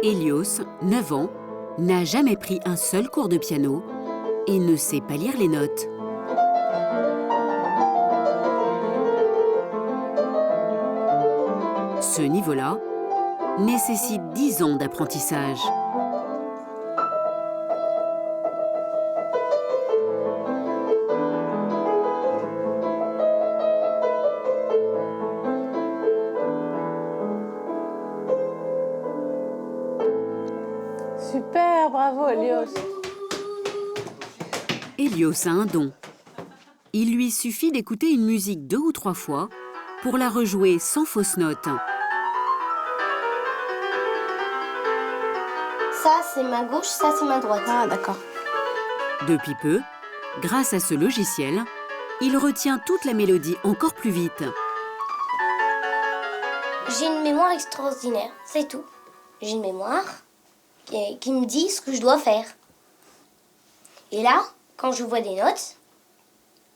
Hélios, 9 ans, n'a jamais pris un seul cours de piano et ne sait pas lire les notes. Ce niveau-là nécessite 10 ans d'apprentissage. Super, bravo Hélios. Hélios a un don. Il lui suffit d'écouter une musique 2 ou 3 fois pour la rejouer sans fausse note. Ça, c'est ma gauche, ça, c'est ma droite. Ah, d'accord. Depuis peu, grâce à ce logiciel, il retient toute la mélodie encore plus vite. J'ai une mémoire extraordinaire, c'est tout. J'ai une mémoire qui me dit ce que je dois faire. Et là, quand je vois des notes,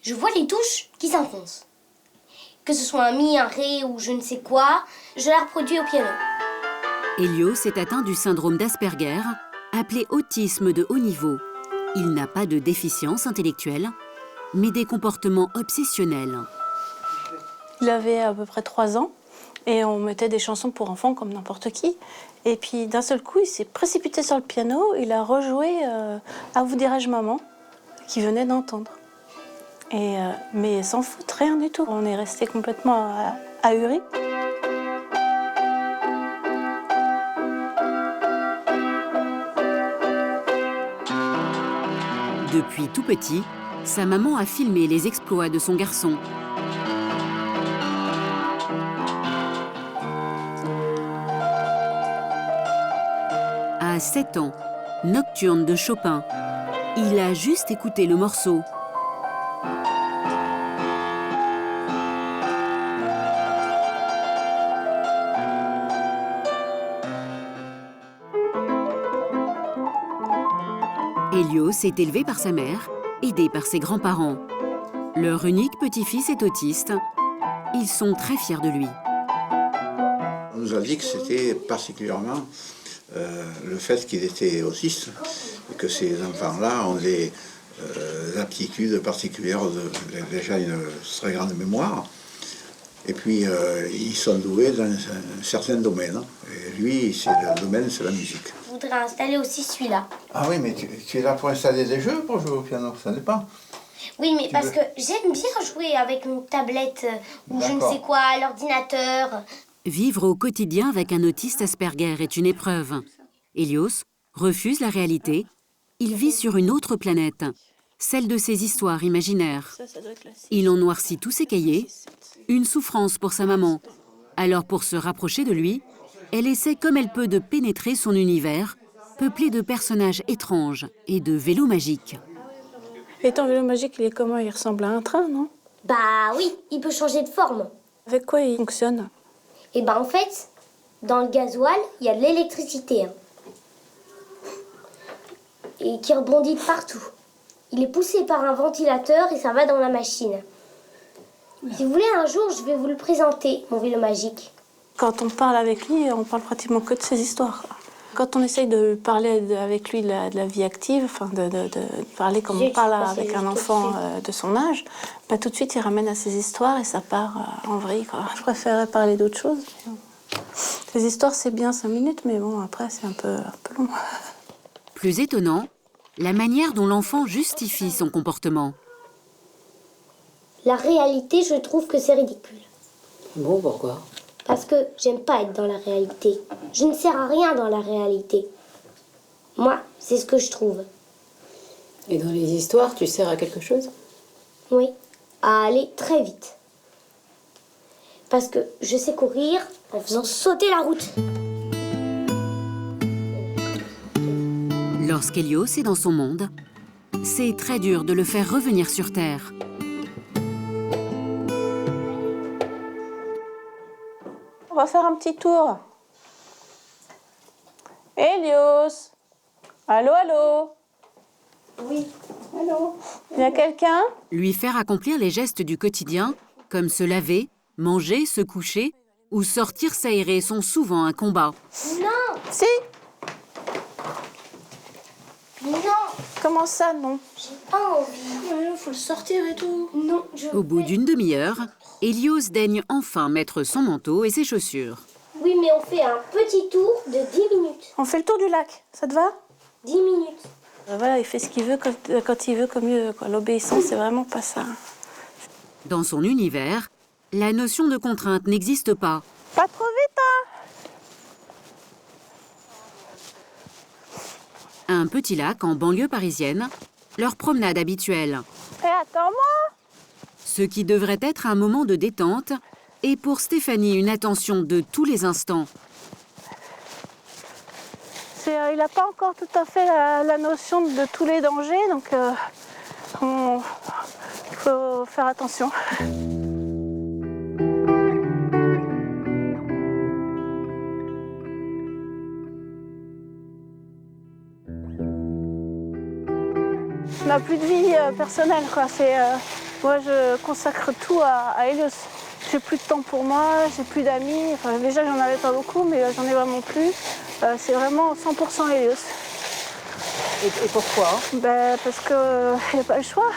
je vois les touches qui s'enfoncent. Que ce soit un mi, un ré ou je ne sais quoi, je la reproduis au piano. Hélios est atteint du syndrome d'Asperger, appelé autisme de haut niveau. Il n'a pas de déficience intellectuelle, mais des comportements obsessionnels. Il avait à peu près 3 ans et on mettait des chansons pour enfants comme n'importe qui. Et puis d'un seul coup, il s'est précipité sur le piano, il a rejoué À vous dirai-je maman, qu'il venait d'entendre. Mais sans foutre, rien du tout. On est resté complètement ahuris. Depuis tout petit, sa maman a filmé les exploits de son garçon. À 7 ans, Nocturne de Chopin. Il a juste écouté le morceau. Hélios est élevé par sa mère, aidé par ses grands-parents. Leur unique petit-fils est autiste. Ils sont très fiers de lui. On nous a dit que c'était particulièrement le fait qu'il était autiste et que ces enfants-là ont des aptitudes particulières, déjà une très grande mémoire. Et puis, ils sont doués dans un certain domaine. Et lui, le domaine, c'est la musique. Je voudrais installer aussi celui-là. Ah oui, mais tu es là pour installer des jeux pour jouer au piano, ça n'est pas. Oui, mais parce que j'aime bien jouer avec une tablette ou je ne sais quoi, l'ordinateur. Vivre au quotidien avec un autiste Asperger est une épreuve. Hélios refuse la réalité. Il vit sur une autre planète, celle de ses histoires imaginaires. Il en noircit tous ses cahiers, une souffrance pour sa maman. Alors pour se rapprocher de lui, elle essaie comme elle peut de pénétrer son univers, peuplé de personnages étranges et de vélos magiques. Et ton vélo magique, il est comment? Il ressemble à un train, non? Bah oui, il peut changer de forme. Avec quoi il fonctionne? Et ben en fait, dans le gasoil, il y a de l'électricité. Et qui rebondit partout. Il est poussé par un ventilateur et ça va dans la machine. Si vous voulez, un jour, je vais vous le présenter, mon vélo magique. Quand on parle avec lui, on parle pratiquement que de ses histoires. Quand on essaye de parler avec lui de la vie active, enfin de parler comme on parle avec un enfant de son âge, bah, tout de suite il ramène à ses histoires et ça part en vrille, quoi. Je préférerais parler d'autre chose. Les histoires c'est bien 5 minutes, mais bon après c'est un peu long. Plus étonnant, la manière dont l'enfant justifie son comportement. La réalité, je trouve que c'est ridicule. Bon, pourquoi? Parce que j'aime pas être dans la réalité. Je ne sers à rien dans la réalité. Moi, c'est ce que je trouve. Et dans les histoires, tu sers à quelque chose? Oui, à aller très vite. Parce que je sais courir en faisant sauter la route. Lorsqu'Hélios est dans son monde, c'est très dur de le faire revenir sur Terre. On va faire un petit tour. Hélios! Allô, allô? Oui. Allô? Il y a quelqu'un? Lui faire accomplir les gestes du quotidien, comme se laver, manger, se coucher ou sortir s'aérer sont souvent un combat. Non! Si! Non, Comment ça, non? j'ai pas envie. Il faut le sortir et tout. Non, Au bout d'une demi-heure, Hélios daigne enfin mettre son manteau et ses chaussures. Oui, mais on fait un petit tour de 10 minutes. On fait le tour du lac, ça te va? 10 minutes. Voilà, il fait ce qu'il veut quand il veut, comme mieux. L'obéissance, c'est vraiment pas ça. Dans son univers, la notion de contrainte n'existe pas. Pas trop vite, hein? Un petit lac en banlieue parisienne, leur promenade habituelle. Et attends-moi! Ce qui devrait être un moment de détente est pour Stéphanie une attention de tous les instants. Il n'a pas encore tout à fait la notion de tous les dangers, donc il faut faire attention. On n'a plus de vie personnelle, quoi. Moi, je consacre tout à Hélios. J'ai plus de temps pour moi, j'ai plus d'amis. Enfin, déjà, j'en avais pas beaucoup, mais j'en ai vraiment plus. C'est vraiment 100% Hélios. Et pourquoi? Parce qu'il n'y a pas le choix.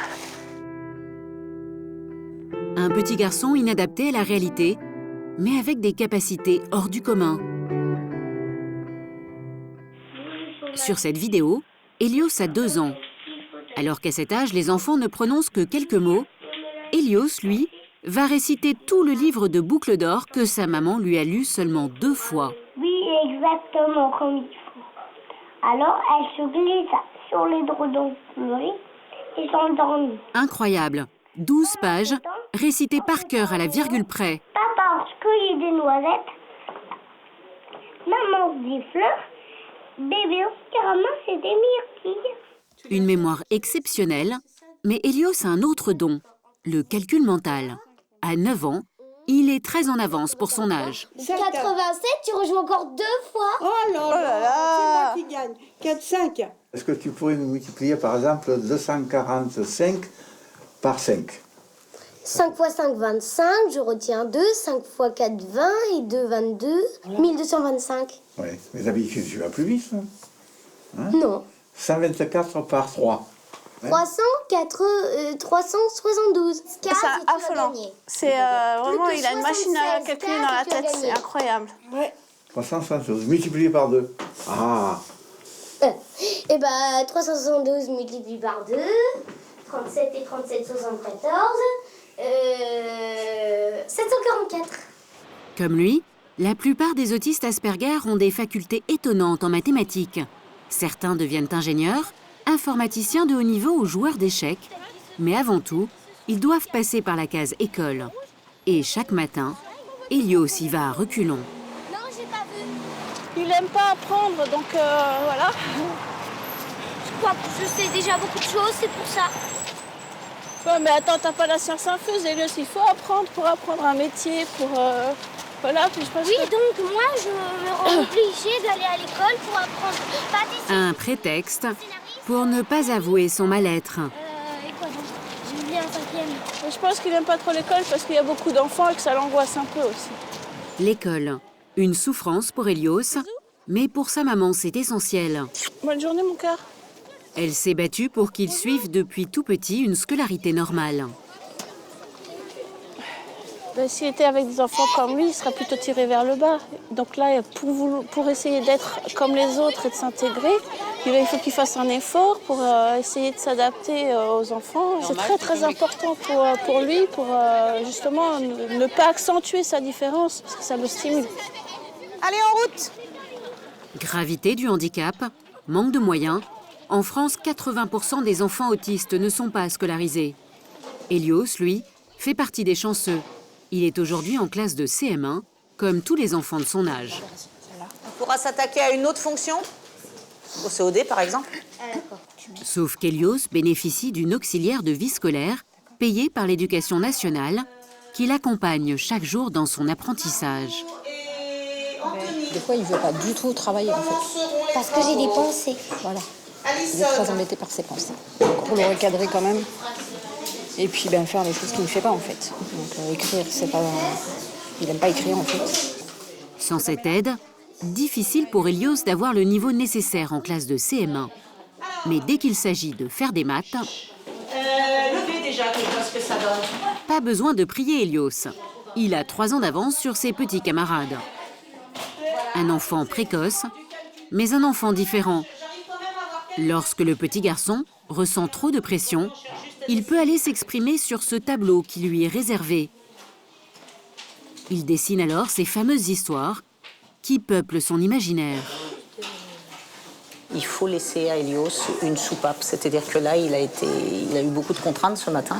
Un petit garçon inadapté à la réalité, mais avec des capacités hors du commun. Sur cette vidéo, Hélios a 2 ans. Alors qu'à cet âge, les enfants ne prononcent que quelques mots, Hélios, lui, va réciter tout le livre de boucles d'or que sa maman lui a lu seulement 2 fois. Oui, exactement comme il faut. Alors, elle se glisse sur les dredons fleuris et s'endormit. Incroyable, 12 pages, récitées par cœur à la virgule près. Papa cueillit des noisettes. Maman des fleurs. Bébé ramasse des myrtilles. Une mémoire exceptionnelle, mais Hélios a un autre don, le calcul mental. À 9 ans, il est très en avance pour son âge. 87, tu rejoues encore 2 fois. Oh là là, c'est moi qui gagne. 4-5. Est-ce que tu pourrais nous multiplier par exemple 245 par 5? 5 x 5, 25, je retiens 2. 5 x 4, 20 et 2, 22. 1225. Oui, mais d'habitude tu vas plus vite. Hein? Non. 124 par 3. 372. C'est affolant. C'est vraiment, il a une machine à calculer dans la tête, c'est incroyable. Ouais. 372 multiplié par 2. Ah, Et bah 372 multiplié par 2. 37 et 37, 74. 744. Comme lui, la plupart des autistes Asperger ont des facultés étonnantes en mathématiques. Certains deviennent ingénieurs, informaticiens de haut niveau ou joueurs d'échecs. Mais avant tout, ils doivent passer par la case école. Et chaque matin, Hélios y va à reculons. Non, j'ai pas vu. Il aime pas apprendre, donc voilà. Je crois que je sais déjà beaucoup de choses, c'est pour ça. Ouais, mais attends, t'as pas la science infuse, Hélios, il faut apprendre pour apprendre un métier, pour... voilà, puis je pense Oui, que... donc moi, je me rends obligée d'aller à l'école pour apprendre pâtisserie. Un prétexte pour ne pas avouer son mal-être. Et quoi donc? J'ai oublié un 5e. Je pense qu'il aime pas trop l'école parce qu'il y a beaucoup d'enfants et que ça l'angoisse un peu aussi. L'école, une souffrance pour Hélios, mais pour sa maman, c'est essentiel. Bonne journée, mon cœur. Elle s'est battue pour qu'il suive depuis tout petit une scolarité normale. S'il était avec des enfants comme lui, il serait plutôt tiré vers le bas. Donc là, pour essayer d'être comme les autres et de s'intégrer, il faut qu'il fasse un effort pour essayer de s'adapter aux enfants. C'est très très important pour lui, pour justement ne pas accentuer sa différence, parce que ça le stimule. Allez, en route. Gravité du handicap, manque de moyens. En France, 80% des enfants autistes ne sont pas scolarisés. Hélios, lui, fait partie des chanceux. Il est aujourd'hui en classe de CM1, comme tous les enfants de son âge. On pourra s'attaquer à une autre fonction, au COD par exemple. Sauf qu'Hélios bénéficie d'une auxiliaire de vie scolaire, payée par l'Éducation nationale, qui l'accompagne chaque jour dans son apprentissage. Des fois, il veut pas du tout travailler, en fait. Parce que j'ai des pensées. Voilà. Il est très embêté par ses pensées. Donc, pour le recadrer quand même. Et puis, faire les choses qu'il ne fait pas, en fait. Donc, écrire, c'est pas... Il n'aime pas écrire, en fait. Sans cette aide, difficile pour Hélios d'avoir le niveau nécessaire en classe de CM1. Alors, Mais dès qu'il s'agit de faire des maths, Levez déjà, que je vois ce que ça donne. pas besoin de prier Hélios. Il a 3 ans d'avance sur ses petits camarades. Un enfant précoce, mais un enfant différent. Lorsque le petit garçon ressent trop de pression, il peut aller s'exprimer sur ce tableau qui lui est réservé. Il dessine alors ces fameuses histoires qui peuplent son imaginaire. Il faut laisser à Hélios une soupape, c'est-à-dire que là, il a eu beaucoup de contraintes ce matin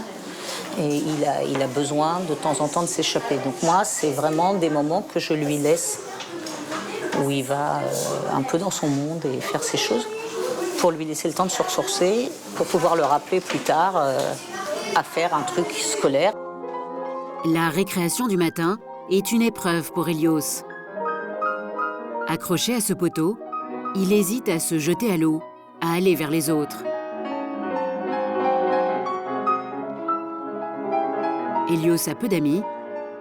et il a besoin de temps en temps de s'échapper. Donc moi, c'est vraiment des moments que je lui laisse où il va un peu dans son monde et faire ses choses pour lui laisser le temps de se ressourcer, pour pouvoir le rappeler plus tard à faire un truc scolaire. La récréation du matin est une épreuve pour Hélios. Accroché à ce poteau, il hésite à se jeter à l'eau, à aller vers les autres. Hélios a peu d'amis,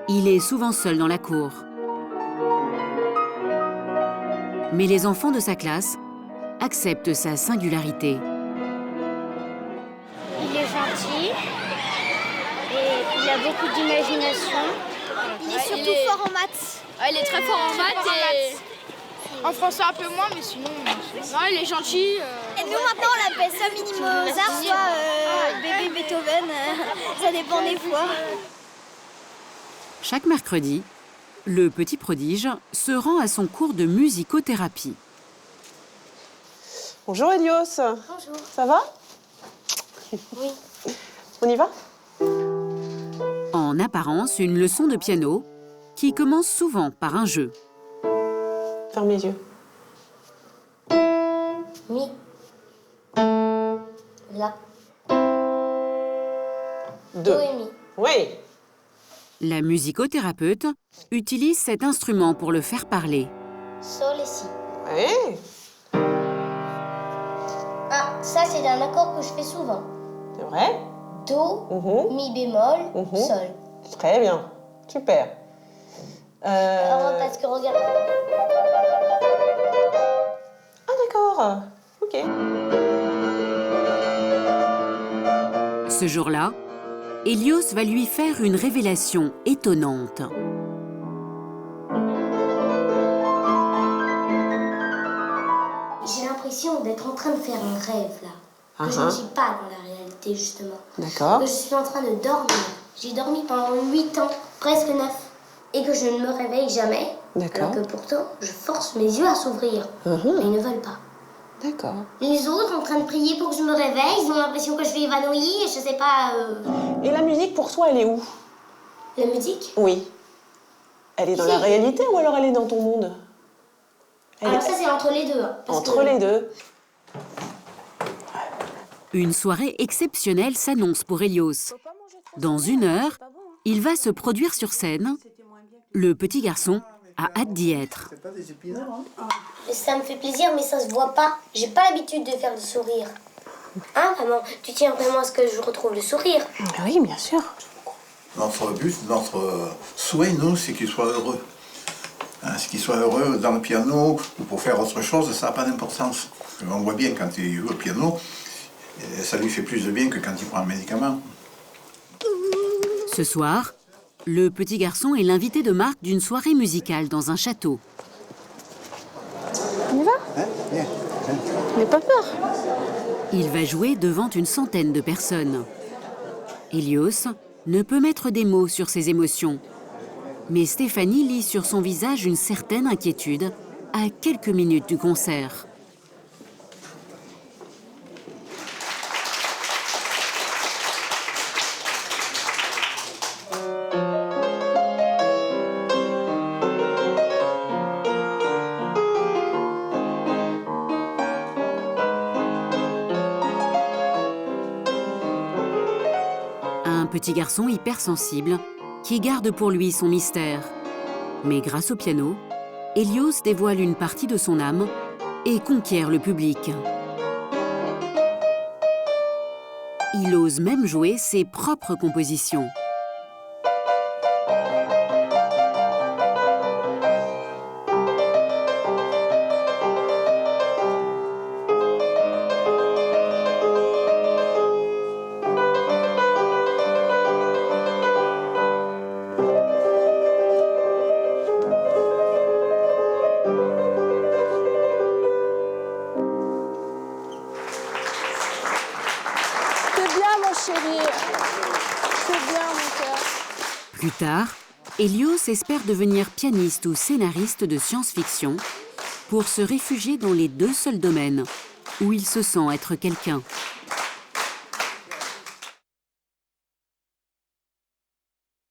il est souvent seul dans la cour. Mais les enfants de sa classe acceptent sa singularité. Il est gentil et il a beaucoup d'imagination. Il est surtout fort en maths. Il est très fort en maths et en français un peu moins, mais sinon, non, il est gentil. Et nous maintenant on l'appelle soit Mini Mozart, soit bébé Beethoven, ça dépend des fois. Chaque mercredi, le petit prodige se rend à son cours de musicothérapie. Bonjour Hélios. Bonjour. Ça va? Oui. On y va? En apparence, une leçon de piano qui commence souvent par un jeu. Ferme les yeux. Mi. La. Do et mi. Oui. La musicothérapeute utilise cet instrument pour le faire parler. Sol et si. Oui. Ah, ça c'est un accord que je fais souvent. C'est vrai? Do, Mhm. mi bémol, Mhm. sol. Très bien. Super. Alors parce que regarde. Ah d'accord. Ok. Ce jour-là, Hélios va lui faire une révélation étonnante. J'ai l'impression d'être en train de faire un rêve là. Que je ne suis pas dans la réalité justement. D'accord. Que je suis en train de dormir. J'ai dormi pendant 8 ans, presque 9. Et que je ne me réveille jamais. D'accord. Alors que pourtant, je force mes yeux à s'ouvrir. Mais ils ne veulent pas. D'accord. Les autres en train de prier pour que je me réveille, ils ont l'impression que je vais évanouir et je sais pas... Et la musique pour toi, elle est où? La musique? Oui. Elle est dans la réalité ou alors elle est dans ton monde? Alors ça c'est entre les deux. Hein, entre les deux. Une soirée exceptionnelle s'annonce pour Hélios. Dans 1 heure, il va se produire sur scène. Le petit garçon a hâte d'y être. Ça me fait plaisir mais ça se voit pas. J'ai pas l'habitude de faire le sourire. Hein maman? Tu tiens vraiment à ce que je retrouve le sourire? Oui, bien sûr. Notre but, notre souhait, nous, c'est qu'il soit heureux. Hein, ce qu'il soit heureux dans le piano ou pour faire autre chose, ça n'a pas d'importance. On voit bien quand il joue au piano, ça lui fait plus de bien que quand il prend un médicament. Ce soir, le petit garçon est l'invité de marque d'une soirée musicale dans un château. On y va? Hein? Viens. N'aie pas peur. Il va jouer devant une centaine de personnes. Hélios ne peut mettre des mots sur ses émotions. Mais Stéphanie lit sur son visage une certaine inquiétude à quelques minutes du concert. Un petit garçon hypersensible qui garde pour lui son mystère. Mais grâce au piano, Hélios dévoile une partie de son âme et conquiert le public. Il ose même jouer ses propres compositions. chérie. C'est bien, mon cœur. Plus tard, Hélios espère devenir pianiste ou scénariste de science-fiction pour se réfugier dans les deux seuls domaines où il se sent être quelqu'un.